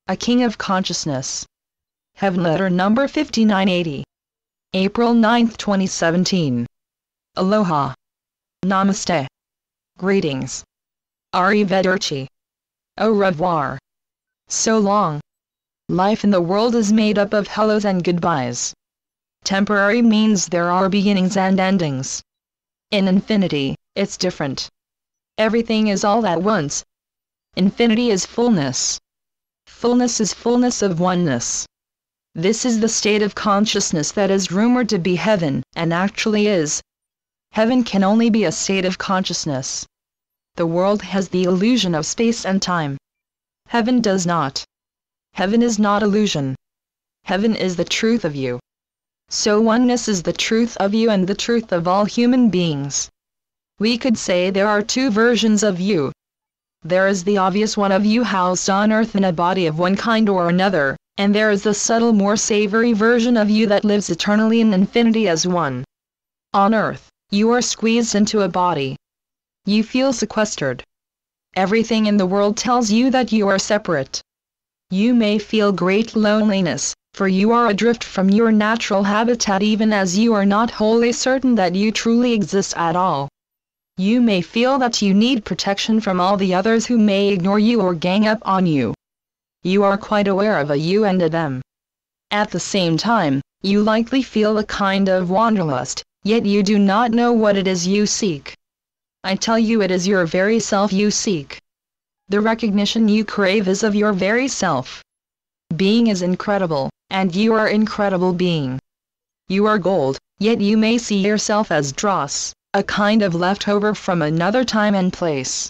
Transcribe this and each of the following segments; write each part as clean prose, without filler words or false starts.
a king of consciousness. Heavenletter number 5980. April 9, 2017. Aloha. Namaste. Greetings. Arrivederci. Au revoir. So long. Life in the world is made up of hellos and goodbyes. Temporary means there are beginnings and endings. In infinity, it's different. Everything is all at once. Infinity is fullness. Fullness is fullness of oneness. This is the state of consciousness that is rumored to be heaven, and actually is. Heaven can only be a state of consciousness. The world has the illusion of space and time. Heaven does not. Heaven is not illusion. Heaven is the truth of you. So oneness is the truth of you and the truth of all human beings. We could say there are two versions of you. There is the obvious one of you housed on earth in a body of one kind or another, and there is the subtle, more savory version of you that lives eternally in infinity as one. On earth, you are squeezed into a body. You feel sequestered. Everything in the world tells you that you are separate. You may feel great loneliness, for you are adrift from your natural habitat even as you are not wholly certain that you truly exist at all. You may feel that you need protection from all the others who may ignore you or gang up on you. You are quite aware of a you and a them. At the same time, you likely feel a kind of wanderlust, yet you do not know what it is you seek. I tell you, it is your very self you seek. The recognition you crave is of your very self. Being is incredible, and you are incredible being. You are gold, yet you may see yourself as dross, a kind of leftover from another time and place.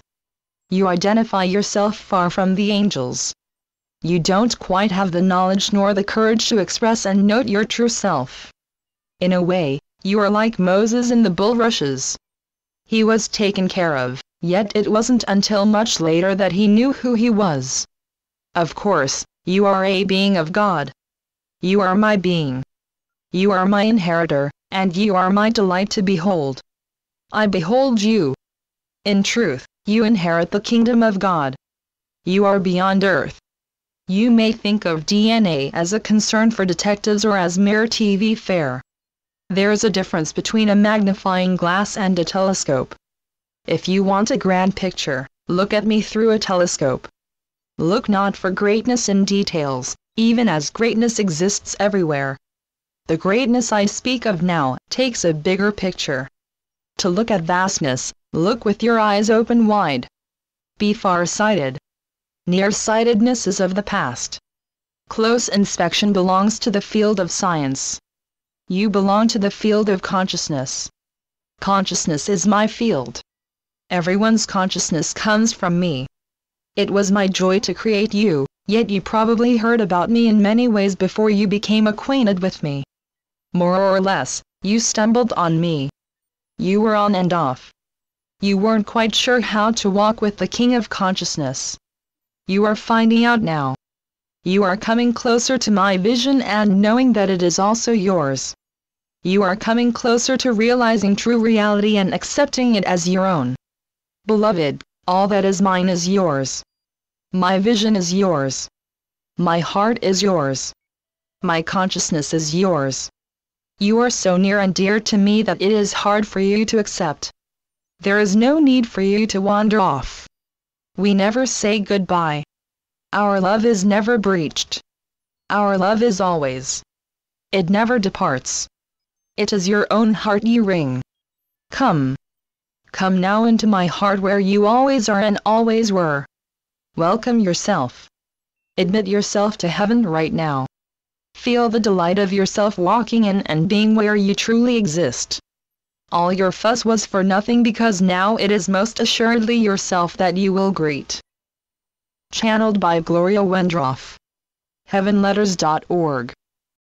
You identify yourself far from the angels. You don't quite have the knowledge nor the courage to express and note your true self. In a way, you are like Moses in the bulrushes. He was taken care of, yet it wasn't until much later that he knew who he was. Of course, you are a being of God. You are my being. You are my inheritor, and you are my delight to behold. I behold you. In truth, you inherit the kingdom of God. You are beyond earth. You may think of DNA as a concern for detectives or as mere TV fare. There is a difference between a magnifying glass and a telescope. If you want a grand picture, look at me through a telescope. Look not for greatness in details, even as greatness exists everywhere. The greatness I speak of now takes a bigger picture. To look at vastness, look with your eyes open wide. Be far-sighted. Nearsightedness is of the past. Close inspection belongs to the field of science. You belong to the field of consciousness. Consciousness is my field. Everyone's consciousness comes from me. It was my joy to create you, yet you probably heard about me in many ways before you became acquainted with me. More or less, you stumbled on me. You were on and off. You weren't quite sure how to walk with the King of Consciousness. You are finding out now. You are coming closer to my vision and knowing that it is also yours. You are coming closer to realizing true reality and accepting it as your own. Beloved, all that is mine is yours. My vision is yours. My heart is yours. My consciousness is yours. You are so near and dear to me that it is hard for you to accept. There is no need for you to wander off. We never say goodbye. Our love is never breached. Our love is always. It never departs. It is your own heart you ring. Come. Come now into my heart where you always are and always were. Welcome yourself. Admit yourself to heaven right now. Feel the delight of yourself walking in and being where you truly exist. All your fuss was for nothing because now it is most assuredly yourself that you will greet. Channeled by Gloria Wendroff. Heavenletters.org